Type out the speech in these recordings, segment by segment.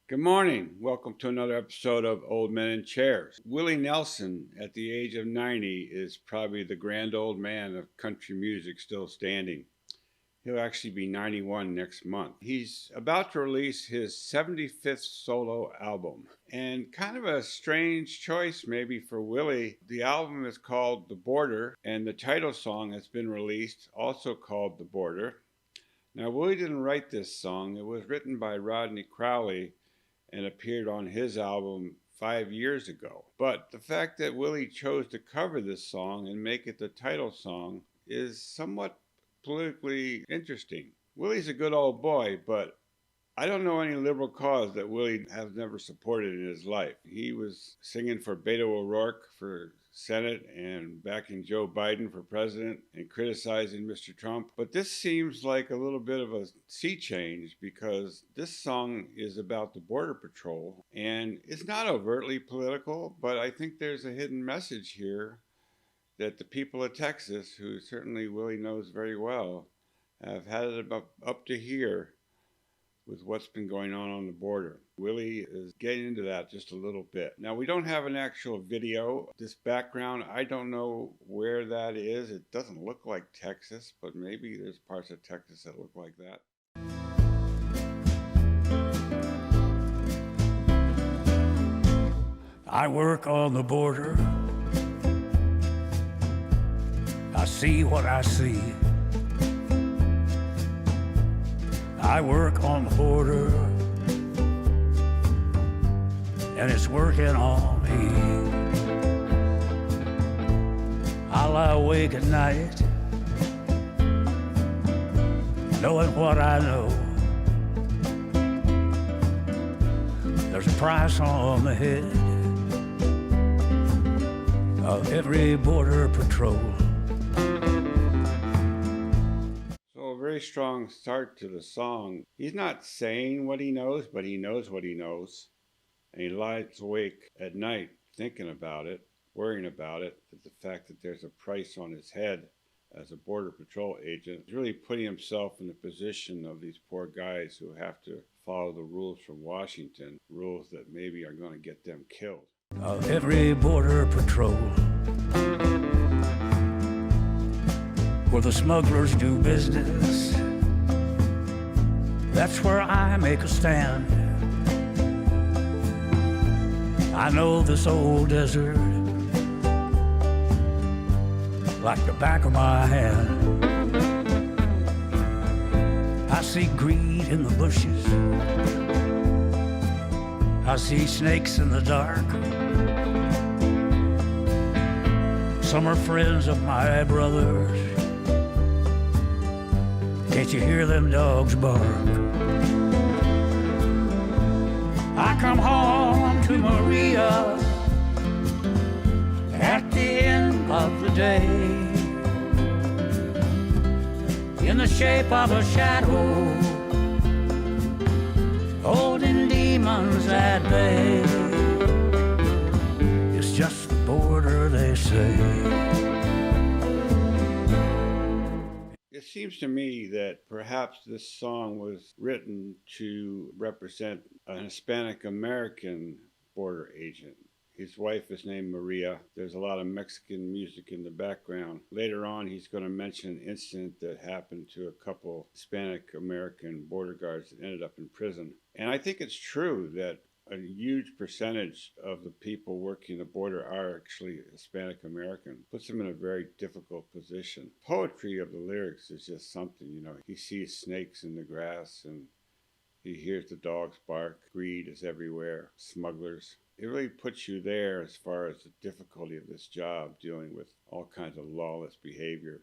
Good morning. Welcome to another episode of Old Men in Chairs. Willie Nelson, at the age of 90, is probably the grand old man of country music still standing. He'll actually be 91 next month. He's about to release his 75th solo album. And kind of a strange choice maybe for Willie. The album is called The Border, and the title song has been released, also called The Border. Now, Willie didn't write this song. It was written by Rodney Crowell and appeared on his album 5 years ago. But the fact that Willie chose to cover this song and make it the title song is somewhat politically interesting. Willie's a good old boy, but I don't know any liberal cause that Willie has never supported in his life. He was singing for Beto O'Rourke for Senate and backing Joe Biden for president and criticizing Mr. Trump. But this seems like a little bit of a sea change because this song is about the Border Patrol and it's not overtly political, but I think there's a hidden message here that the people of Texas, who certainly Willie knows very well, have had it up to here with what's been going on the border. Willie is getting into that just a little bit. Now, we don't have an actual video. This background, I don't know where that is. It doesn't look like Texas, but maybe there's parts of Texas that look like that. I work on the border. I see what I see. I work on the border, and it's working on me. I lie awake at night, knowing what I know. There's a price on the head of every border patrol. Very strong start to the song. He's not saying what he knows, but he knows what he knows. And he lies awake at night thinking about it, worrying about it, the fact that there's a price on his head as a Border Patrol agent. He's really putting himself in the position of these poor guys who have to follow the rules from Washington, rules that maybe are going to get them killed. Of every border patrol, where the smugglers do business, that's where I make a stand. I know this old desert like the back of my hand. I see greed in the bushes, I see snakes in the dark. Some are friends of my brothers. Can't you hear them dogs bark? I come home to Maria at the end of the day, in the shape of a shadow, holding demons at bay. It's just the border, they say. It seems to me that perhaps this song was written to represent a Hispanic American border agent. His wife is named Maria. There's a lot of Mexican music in the background. Later on, he's going to mention an incident that happened to a couple Hispanic American border guards that ended up in prison. And I think it's true that a huge percentage of the people working the border are actually Hispanic American. Puts them in a very difficult position. Poetry of the lyrics is just something, you know. He sees snakes in the grass and he hears the dogs bark. Greed is everywhere. Smugglers. It really puts you there as far as the difficulty of this job, dealing with all kinds of lawless behavior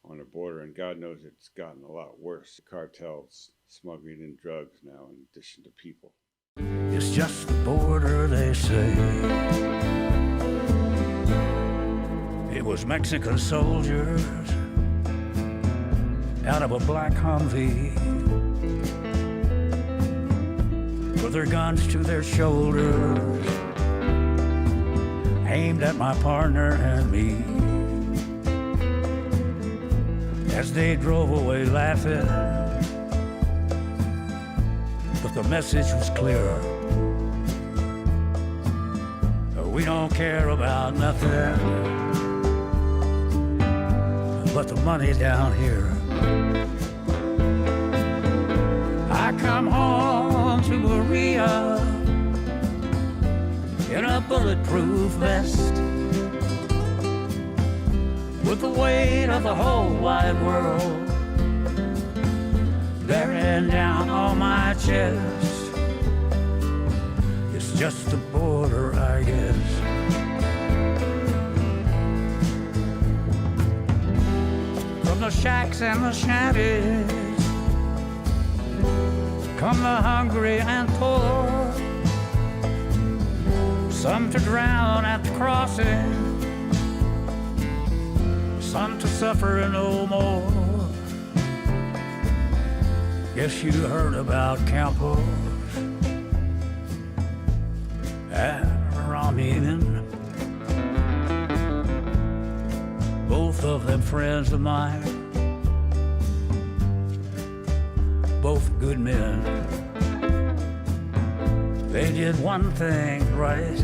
on the border. And God knows it's gotten a lot worse. The cartels smuggling in drugs now in addition to people. It's just the border, they say. It was Mexican soldiers out of a black Humvee with their guns to their shoulders, aimed at my partner and me. As they drove away laughing, but the message was clear. We don't care about nothing but the money down here. I come home to Maria in a bulletproof vest, with the weight of the whole wide world bearing down on my chest. It's just the border, I guess. From the shacks and the shanties come the hungry and poor, some to drown at the crossing, some to suffer no more. Guess you heard about Campos and Ramin, both of them friends of mine, both good men. They did one thing right,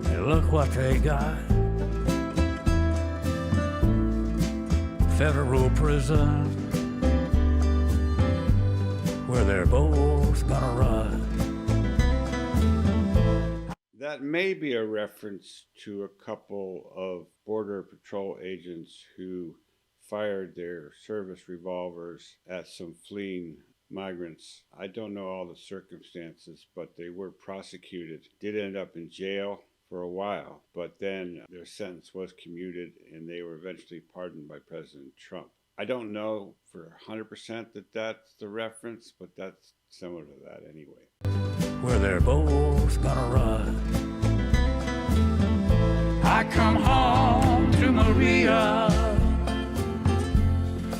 and look what they got. Federal prison, where they're both gonna rot. That may be a reference to a couple of Border Patrol agents who fired their service revolvers at some fleeing migrants. I don't know all the circumstances, but they were prosecuted, did end up in jail for a while, but then their sentence was commuted and they were eventually pardoned by President Trump. I don't know for 100% that that's the reference, but that's similar to that anyway. Where they're both gonna rot. I come home to Maria.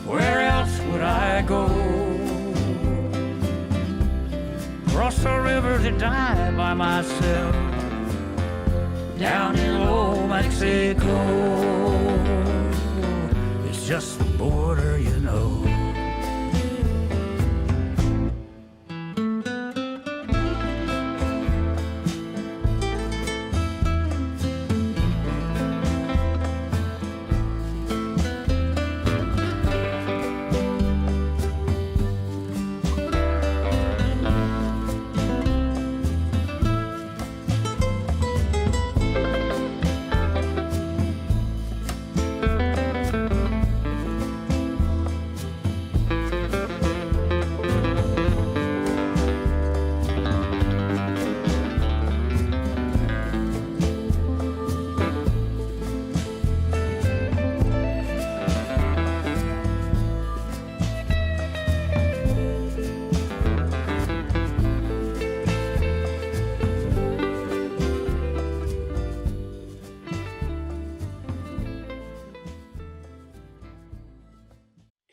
Where else would I go? Cross the river to die by myself down in old Mexico. It's just the border, you know.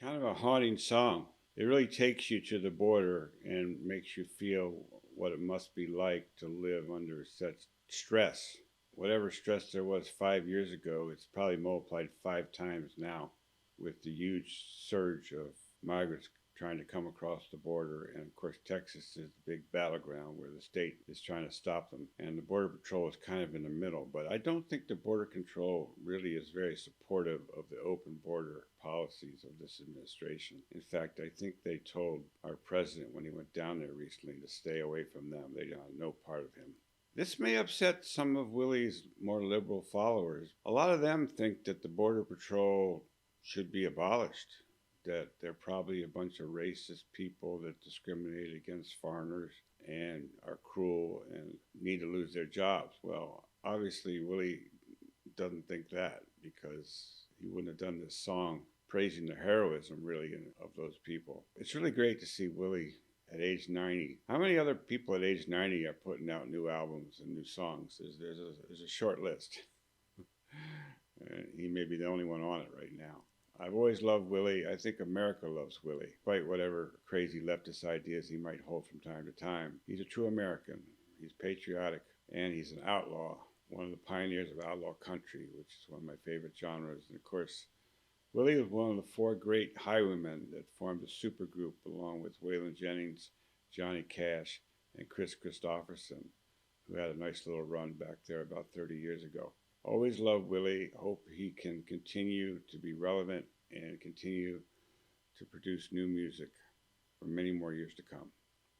Kind of a haunting song. It really takes you to the border and makes you feel what it must be like to live under such stress. Whatever stress there was 5 years ago, it's probably multiplied 5 times now with the huge surge of migrants trying to come across the border. And of course, Texas is the big battleground where the state is trying to stop them. And the Border Patrol is kind of in the middle. But I don't think the Border Control really is very supportive of the open border policies of this administration. In fact, I think they told our president when he went down there recently to stay away from them. They don't have no part of him. This may upset some of Willie's more liberal followers. A lot of them think that the Border Patrol should be abolished, that they're probably a bunch of racist people that discriminate against foreigners and are cruel and need to lose their jobs. Well, obviously Willie doesn't think that, because he wouldn't have done this song praising the heroism really of those people. It's really great to see Willie at age 90. How many other people at age 90 are putting out new albums and new songs? There's a short list. He may be the only one on it right now. I've always loved Willie. I think America loves Willie, despite whatever crazy leftist ideas he might hold from time to time. He's a true American. He's patriotic, and he's an outlaw, one of the pioneers of outlaw country, which is one of my favorite genres. And of course, Willie was one of the 4 great highwaymen that formed a supergroup along with Waylon Jennings, Johnny Cash, and Chris Christopherson. who had a nice little run back there about 30 years ago. Always loved Willie. Hope he can continue to be relevant and continue to produce new music for many more years to come.